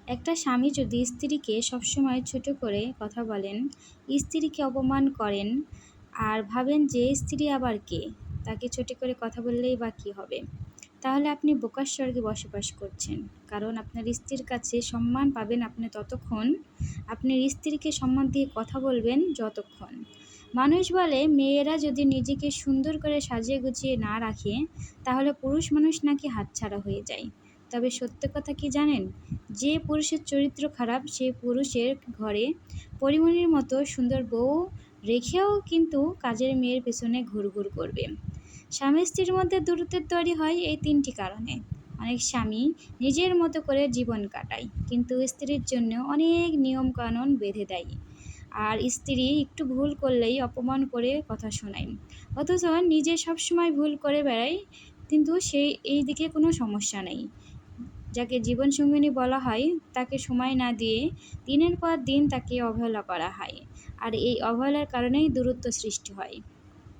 একটা স্বামী যদি স্ত্রীকে সবসময় ছোট করে কথা বলেন, স্ত্রীকে অপমান করেন আর ভাবেন যে স্ত্রী আবার কে? তাকে ছোট করে কথা বললেই বা কী হবে? তাহলে আপনি বোকার স্বর্গে বসবাস করছেন। কারণ আপনার স্ত্রীর কাছে সম্মান পাবেন আপনি ততক্ষণ, আপনার স্ত্রীকে সম্মান দিয়ে কথা বলবেন যতক্ষণ। মানুষ বলে মেয়েরা যদি নিজেকে সুন্দর করে সাজিয়ে গুছিয়ে না রাখে, তাহলে পুরুষ মানুষ নাকি হাতছাড়া হয়ে যায়। তবে সত্য কথা কি জানেন? যে পুরুষের চরিত্র খারাপ সেই পুরুষের ঘরে পরীমনির মতো সুন্দর বউ রেখেও কিন্তু কাজের মেয়ের পেছনে ঘুরঘুর করবে। স্বামী স্ত্রীর মধ্যে দূরত্বের তৈরি হয় এই ৩টি কারণে। অনেক স্বামী নিজের মতো করে জীবন কাটায়, কিন্তু স্ত্রীর জন্য অনেক নিয়মকানুন বেঁধে দেয়। আর স্ত্রী একটু ভুল করলেই অপমান করে কথা শোনায়। অথচ নিজে সবসময় ভুল করে বেড়ায়, কিন্তু এই দিকে কোনো সমস্যা নেই। যাকে জীবনসঙ্গিনী বলা হয় তাকে সময় না দিয়ে দিনের পর দিন তাকে অবহেলা করা হয়। আর এই অবহেলার কারণেই দূরত্ব সৃষ্টি হয়।